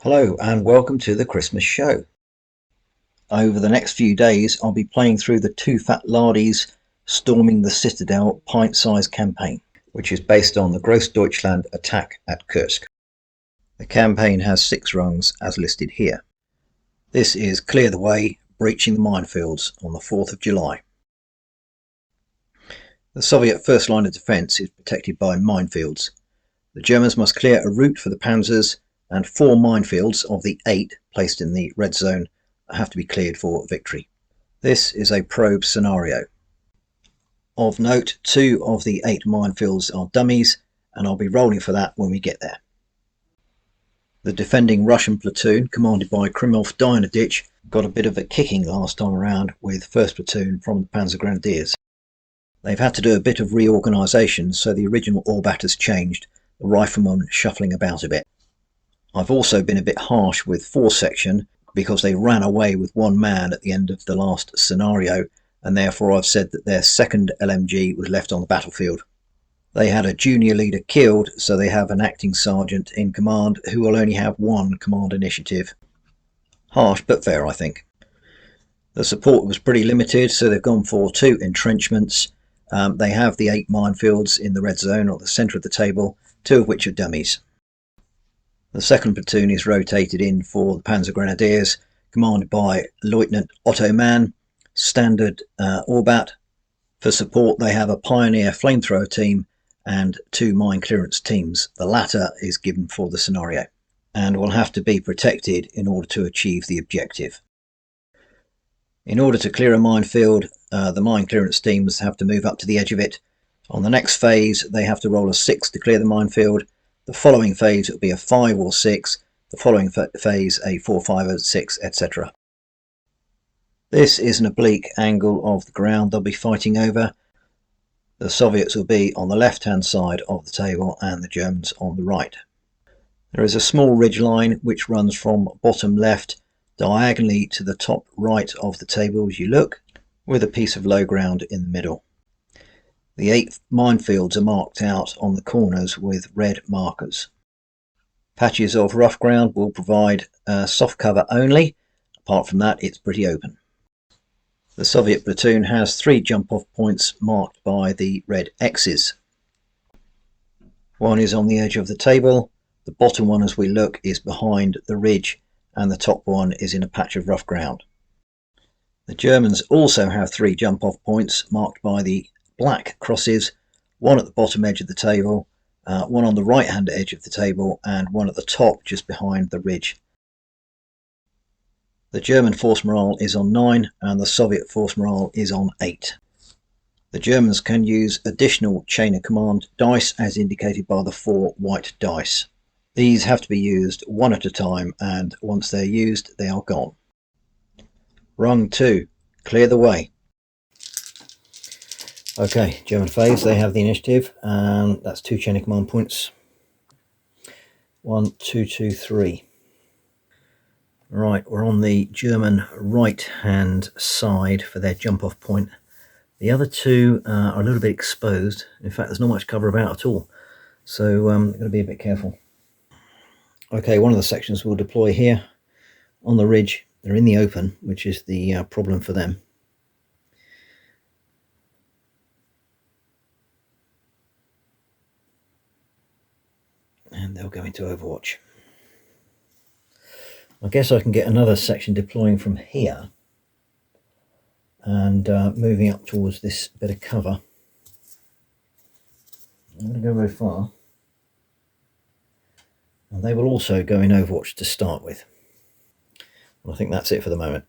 Hello and welcome to the Christmas show. Over the next few days I'll be playing through the Two Fat Lardies Storming the Citadel Pint-Sized campaign, which is based on the Grossdeutchsland attack at Kursk. The campaign has 6 rungs as listed here. This is Clear the Way, Breaching the Minefields on the 4th of July. The Soviet first line of defence is protected by minefields. The Germans must clear a route for the Panzers, and 4 minefields of the 8 placed in the red zone have to be cleared for victory. This is a probe scenario. Of note, 2 of the 8 minefields are dummies, and I'll be rolling for that when we get there. The defending Russian platoon, commanded by Krimov Dynadich, got a bit of a kicking last time around with 1st platoon from the Panzer Grenadiers. They've had to do a bit of reorganisation, so the original Orbat has changed, the riflemen shuffling about a bit. I've also been a bit harsh with 4 section because they ran away with 1 man at the end of the last scenario, and therefore I've said that their 2nd LMG was left on the battlefield. They had a junior leader killed, so they have an acting sergeant in command who will only have 1 command initiative. Harsh but fair, I think. The support was pretty limited, so they've gone for 2 entrenchments. They have the 8 minefields in the red zone or the centre of the table, 2 of which are dummies. The 2nd platoon is rotated in for the Panzer Grenadiers, commanded by Lieutenant Otto Mann, standard Orbat. For support they have a Pioneer flamethrower team and 2 mine clearance teams. The latter is given for the scenario and will have to be protected in order to achieve the objective. In order to clear a minefield, the mine clearance teams have to move up to the edge of it. On the next phase they have to roll a 6 to clear the minefield. The following phase will be a 5 or 6, the following phase a 4, 5 or 6, etc. This is an oblique angle of the ground they'll be fighting over. The Soviets will be on the left hand side of the table and the Germans on the right. There is a small ridge line which runs from bottom left diagonally to the top right of the table as you look, with a piece of low ground in the middle. The 8 minefields are marked out on the corners with red markers. Patches of rough ground will provide soft cover only. Apart from that, it's pretty open. The Soviet platoon has 3 jump-off points marked by the red X's. 1 is on the edge of the table, the bottom one as we look is behind the ridge, and the top one is in a patch of rough ground. The Germans also have 3 jump-off points marked by the black crosses, 1 at the bottom edge of the table, 1 on the right hand edge of the table, and 1 at the top just behind the ridge. The German force morale is on 9 and the Soviet force morale is on 8. The Germans can use additional chain of command dice as indicated by the 4 white dice. These have to be used 1 at a time, and once they're used they are gone. Rung 2, clear the way. Okay, German phase, they have the initiative, and that's 2 chain of command points. 1, 2, 2, 3. Right, we're on the German right hand side for their jump off point. The other 2 are a little bit exposed. In fact, there's not much cover about at all, so got to be a bit careful. Okay, one of the sections will deploy here on the ridge. They're in the open, which is the problem for them. And they'll go into Overwatch. I guess I can get another section deploying from here and moving up towards this bit of cover. I'm going to go very far. And they will also go in Overwatch to start with. Well, I think that's it for the moment.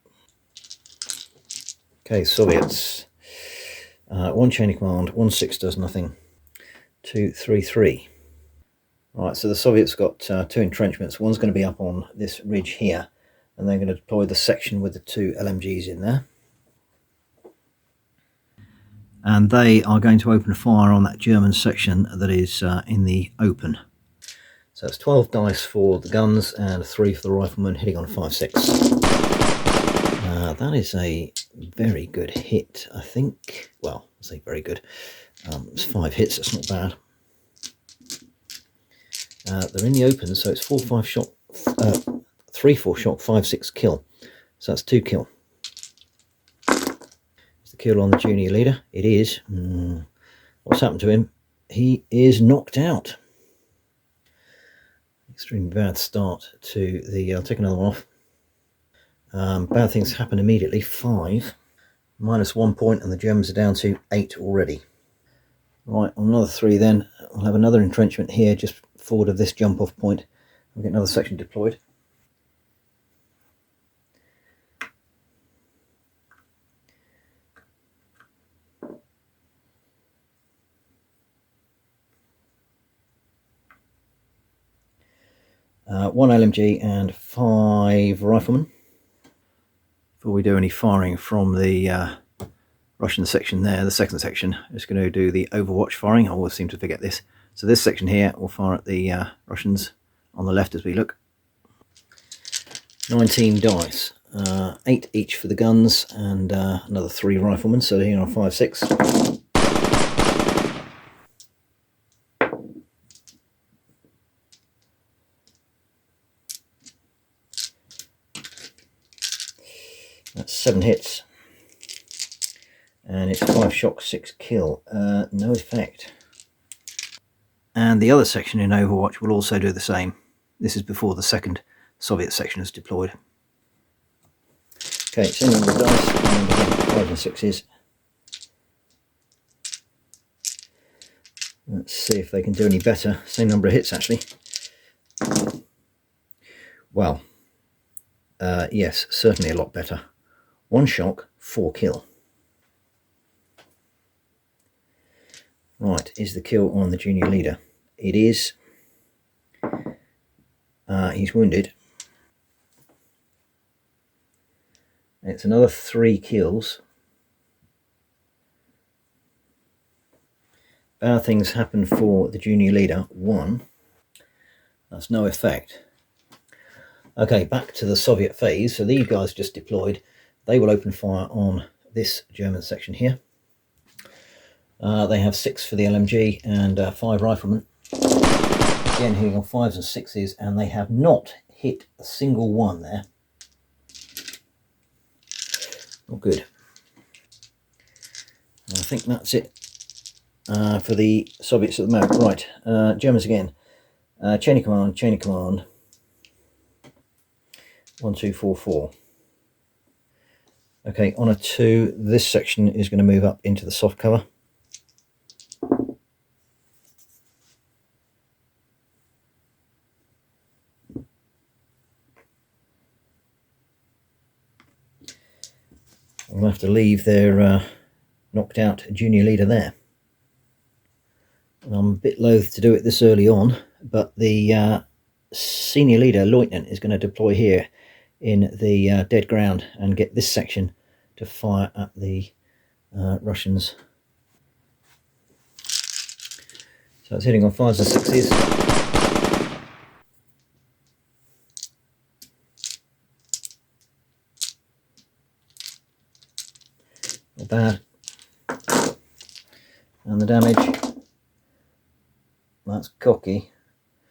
Okay, Soviets. 1 chain of command, 1 6 does nothing, 2 3 3. Right, so the Soviets got 2 entrenchments. One's going to be up on this ridge here, and they're going to deploy the section with the 2 LMGs in there. And they are going to open fire on that German section that is in the open. So it's 12 dice for the guns and 3 for the riflemen, hitting on a 5-6. That is a very good hit, I think. Well, I say very good. It's 5 hits, that's not bad. They're in the open, so it's 4 5 shot 3-4 shot, 5-6 kill. So that's 2 kill. Is the kill on the junior leader? It is. What's happened to him? He is knocked out. Extremely bad start to the... I'll take another one off. Bad things happen immediately. 5. -1 point, and the Germans are down to 8 already. Right, on another 3 then. I'll have another entrenchment here just forward of this jump off point. We'll get another section deployed. One LMG and 5 riflemen. Before we do any firing from the Russian section there, the second section, I'm just going to do the overwatch firing. I always seem to forget this. So this section here will fire at the Russians on the left as we look. 19 dice, 8 each for the guns, and another 3 riflemen, so here are 5, 6. That's 7 hits, and it's 5 shock, 6 kill. No effect. And the other section in Overwatch will also do the same. This is before the second Soviet section is deployed. Okay, same number of dice, and again, 5 and 6s. Let's see if they can do any better. Same number of hits, actually. Well, yes, certainly a lot better. 1 shock, 4 kill. Right, is the kill on the junior leader? It is. He's wounded. It's another 3 kills. Bad things happen for the junior leader. 1. That's no effect. Okay, back to the Soviet phase. So these guys just deployed. They will open fire on this German section here. They have 6 for the LMG and 5 riflemen. Again, hitting on 5s and 6s, and they have not hit a single one there. Not good. I think that's it for the Soviets at the moment. Right, Germans again. Chain of command, chain of command. 1, 2, 4, 4. Okay, on a 2, this section is going to move up into the soft cover. I'm going to have to leave their knocked out junior leader there. And I'm a bit loath to do it this early on, but the senior leader, Lieutenant, is going to deploy here in the dead ground and get this section to fire at the Russians. So it's hitting on 5s and 6s. Not bad. And the damage, that's cocky,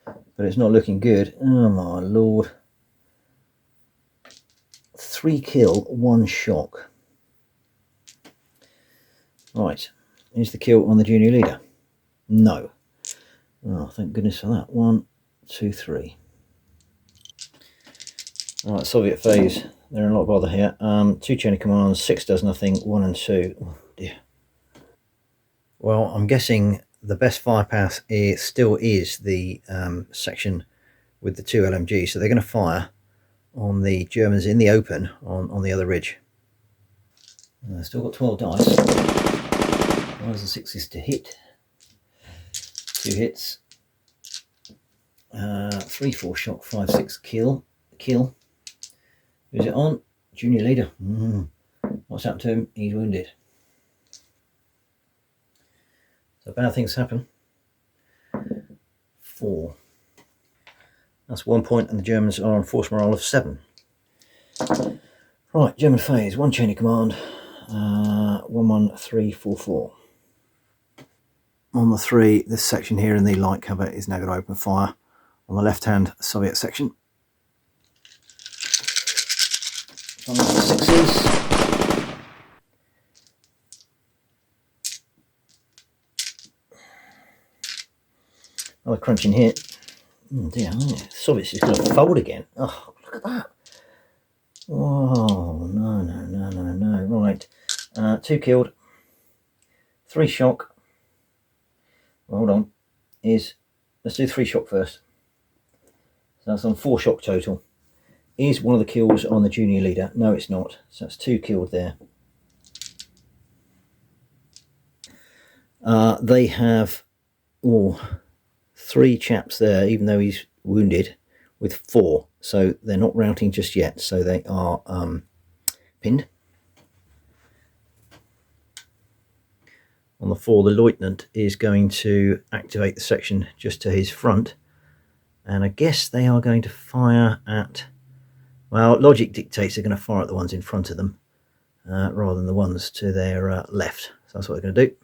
but it's not looking good. Oh my lord. 3 kill, 1 shock. Right, is the kill on the junior leader? No. Oh, thank goodness for that. 1, 2, 3. Alright, Soviet phase. They're in a lot of bother here. 2 chain of commands, 6 does nothing, 1 and 2. Oh dear. Well, I'm guessing the best firepower still is the section with the 2 LMGs. So they're going to fire on the Germans in the open on the other ridge. Still got 12 dice. 5s and 6s to hit. 2 hits. 3, 4 shock, 5, 6 kill. Who's it on? Junior leader. What's happened to him? He's wounded. So bad things happen. 4. That's 1 point, and the Germans are on force morale of 7. Right, German phase. 1 chain of command. 1, 1, 3, 4, 4. On the 3, this section here in the light cover is now going to open fire on the left-hand Soviet section. sixes. Another crunching hit. Oh dear, Soviets is going to fold again. Oh, look at that. Oh, no. Right, 2 killed, 3 shock. Well, hold on. Let's do 3 shock first. So that's on 4 shock total. Is one of the kills on the junior leader? No, it's not. So that's 2 killed there. They have 3 chaps there, even though he's wounded, with 4. So they're not routing just yet. So they are pinned. On the 4, the lieutenant is going to activate the section just to his front. And I guess they are going to fire at... Well, logic dictates they're going to fire at the ones in front of them rather than the ones to their left. So that's what they're going to do.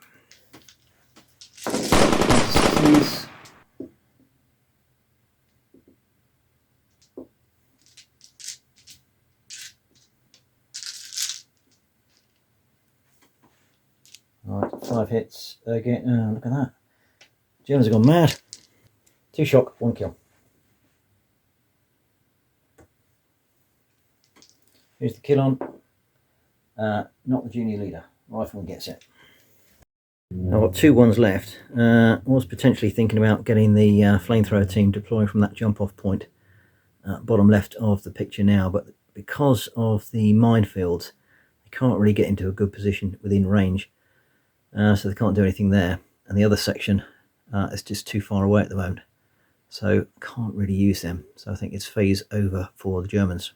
Right, 5 hits again. Oh, look at that. Germans have gone mad. 2 shock, 1 kill. Here's the kill on. Not the junior leader. Rifleman gets it. I've got 2 ones left. I was potentially thinking about getting the flamethrower team deploying from that jump off point, bottom left of the picture now, but because of the minefields, they can't really get into a good position within range, so they can't do anything there. And the other section is just too far away at the moment, so can't really use them. So I think it's phase over for the Germans.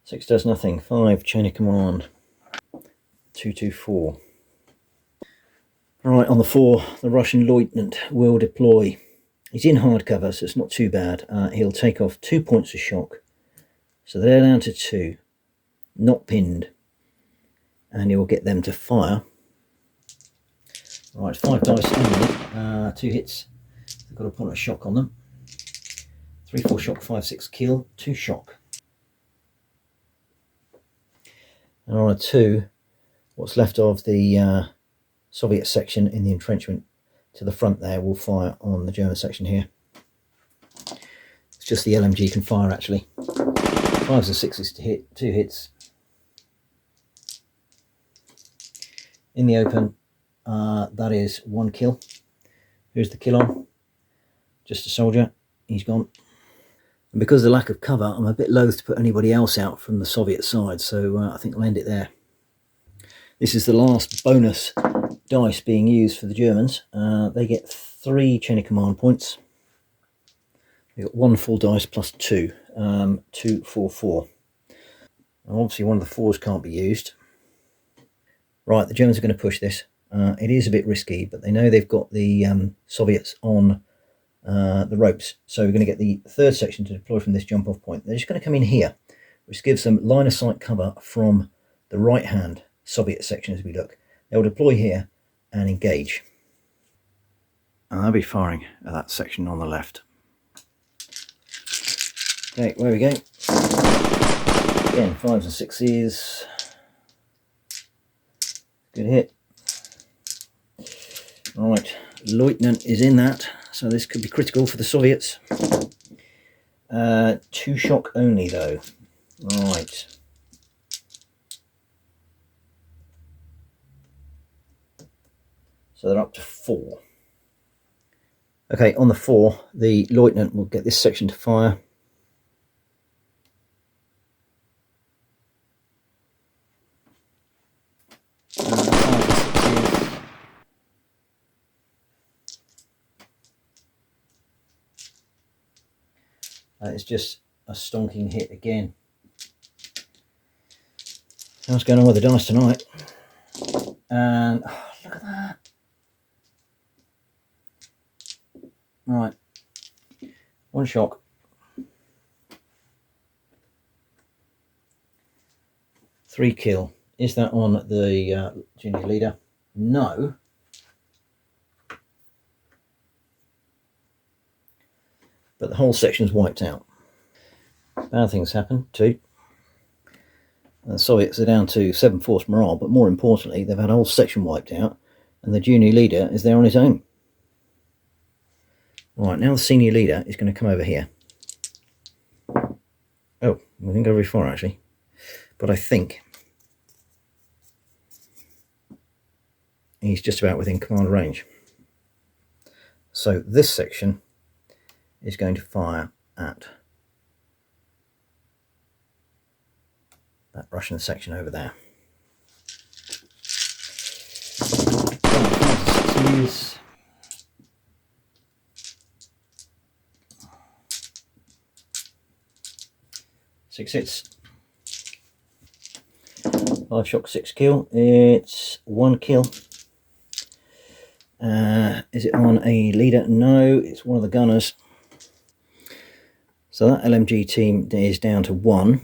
6 does nothing. 5 chain of command. 224. Right, on the 4, the Russian lieutenant will deploy. He's in hard cover, so it's not too bad. He'll take off 2 points of shock, so they're down to 2, not pinned, and he'll get them to fire. Right, 5 dice only, 2 hits. They've got a point of shock on them. 3, 4 shock, 5, 6 kill, 2 shock. And on a 2, what's left of the Soviet section in the entrenchment to the front there will fire on the German section here. It's just the LMG can fire actually. 5s and 6s to hit, 2 hits. In the open, that is 1 kill. Who's the kill on? Just a soldier, he's gone. And because of the lack of cover, I'm a bit loath to put anybody else out from the Soviet side, so I think I'll end it there. This is the last bonus dice being used for the Germans. They get 3 chain of command points. They got 1 full dice plus 2, 2, 4, 4. And obviously one of the 4s can't be used. Right, the Germans are going to push this. It is a bit risky, but they know they've got the Soviets on the ropes. So we're going to get the 3rd section to deploy from this jump off point. They're just going to come in here, which gives them line of sight cover from the right hand Soviet section as we look. They'll deploy here and engage. And they'll be firing at that section on the left. Okay, where we go. Again, 5s and 6s. Good hit. Right, lieutenant is in that, so this could be critical for the Soviets. 2 shock only though. Right. So they're up to 4. Okay, on the 4, the lieutenant will get this section to fire. It's just a stonking hit again. What's going on with the dice tonight? And oh, look at that. Right. 1 shock. 3 kill. Is that on the junior leader? No. But the whole section's wiped out. Bad things happen too. The Soviets are down to 7 force morale, but more importantly, they've had a whole section wiped out, and the junior leader is there on his own. Right, now the senior leader is going to come over here. Oh, we didn't go very far actually, but I think he's just about within command range. So this section is going to fire at that Russian section over there. Six hits. 5 shock, 6 kill. It's 1 kill. Is it on a leader? No, it's one of the gunners. So that LMG team is down to 1.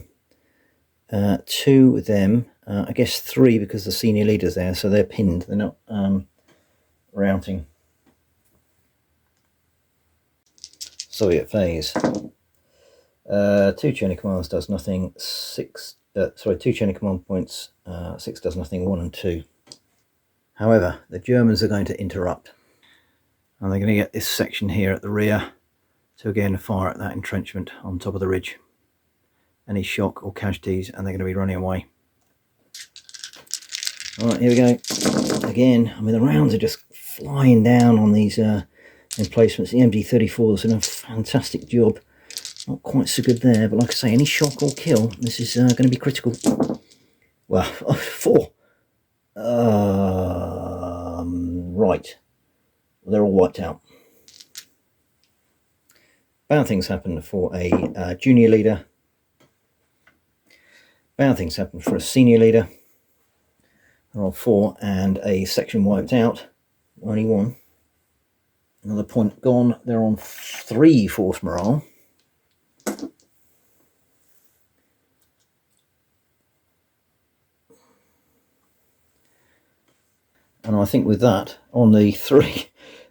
2 of them, I guess 3 because the senior leader's there, so they're pinned. They're not routing. Soviet phase. 2 chain of commands does nothing. 2 chain of command points. 6 does nothing. 1 and 2. However, the Germans are going to interrupt, and they're going to get this section here at the rear to again fire at that entrenchment on top of the ridge. Any shock or casualties, and they're going to be running away. Alright, here we go. Again, I mean, the rounds are just flying down on these emplacements. The MG-34's done a fantastic job. Not quite so good there, but like I say, any shock or kill, this is going to be critical. Well, 4. Right. Well, they're all wiped out. Bad things happen for a junior leader. Bad things happen for a senior leader. They're on 4 and a section wiped out. Only 1. Another point gone. They're on 3 force morale. And I think with that, on the 3,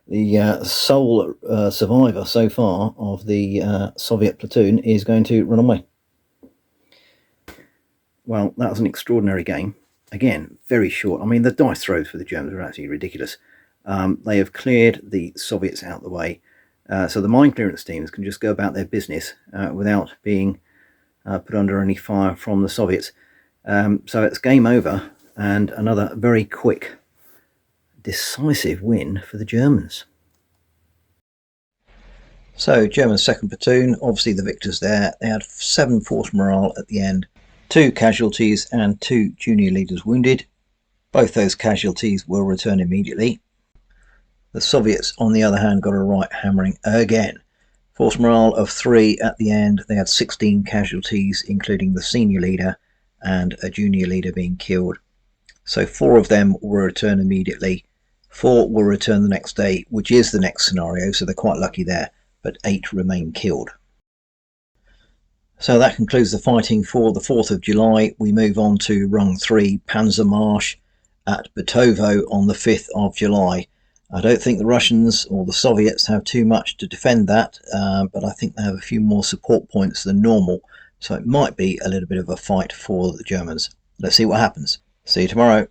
the sole survivor so far of the Soviet platoon is going to run away. Well, that was an extraordinary game. Again, very short. I mean, the dice throws for the Germans are absolutely ridiculous. They have cleared the Soviets out of the way, so the mine clearance teams can just go about their business without being put under any fire from the Soviets. So it's game over, and another very quick, decisive win for the Germans. So German 2nd platoon, obviously the victors there. They had 7 force morale at the end, 2 casualties and 2 junior leaders wounded. Both those casualties will return immediately. The Soviets on the other hand got a right hammering again. Force morale of 3 at the end. They had 16 casualties, including the senior leader and a junior leader being killed. So 4 of them will return immediately. 4 will return the next day, which is the next scenario, so they're quite lucky there, but 8 remain killed. So that concludes the fighting for the 4th of July. We move on to Rung 3 Panzer Marsch at Batovo on the 5th of July. I don't think the Russians or the Soviets have too much to defend that, but I think they have a few more support points than normal, so it might be a little bit of a fight for the Germans. Let's see what happens. See you tomorrow.